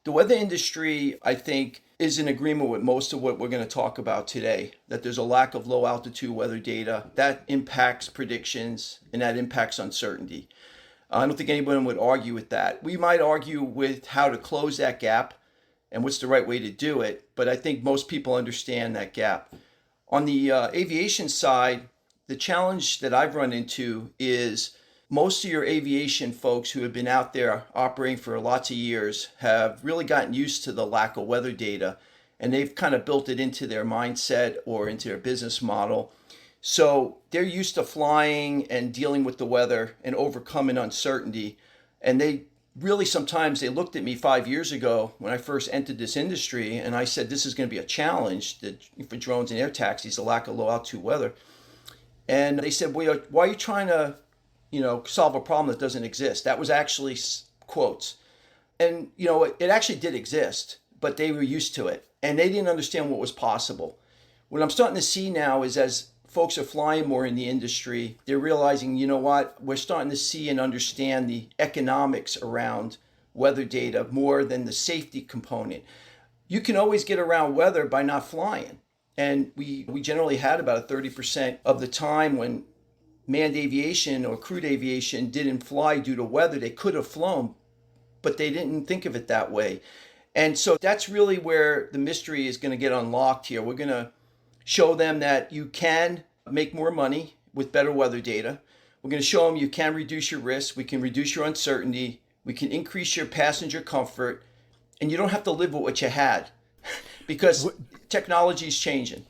The weather industry, I think, is in agreement with most of what we're going to talk about today, that there's a lack of low altitude weather data that impacts predictions and that impacts uncertainty. I don't think anyone would argue with that. We might argue with how to close that gap and what's the right way to do it, but I think most people understand that gap. On the aviation side, the challenge that I've run into is most of your aviation folks who have been out there operating for lots of years have really gotten used to the lack of weather data, and they've kind of built it into their mindset or into their business model. So they're used to flying and dealing with the weather and overcoming uncertainty. And they really sometimes they looked at me 5 years ago when I first entered this industry, and I said this is going to be a challenge for drones and air taxis, the lack of low altitude weather. And they said, well, why are you trying to solve a problem that doesn't exist? That was actually quotes. And, it actually did exist, but they were used to it and they didn't understand what was possible. What I'm starting to see now is as folks are flying more in the industry, they're realizing, you know what, we're starting to see and understand the economics around weather data more than the safety component. You can always get around weather by not flying. And we generally had about a 30% of the time when manned aviation or crewed aviation didn't fly due to weather. They could have flown, but they didn't think of it that way. And so that's really where the mystery is going to get unlocked here. We're going to show them that you can make more money with better weather data. We're going to show them you can reduce your risk. We can reduce your uncertainty. We can increase your passenger comfort. And you don't have to live with what you had because technology is changing.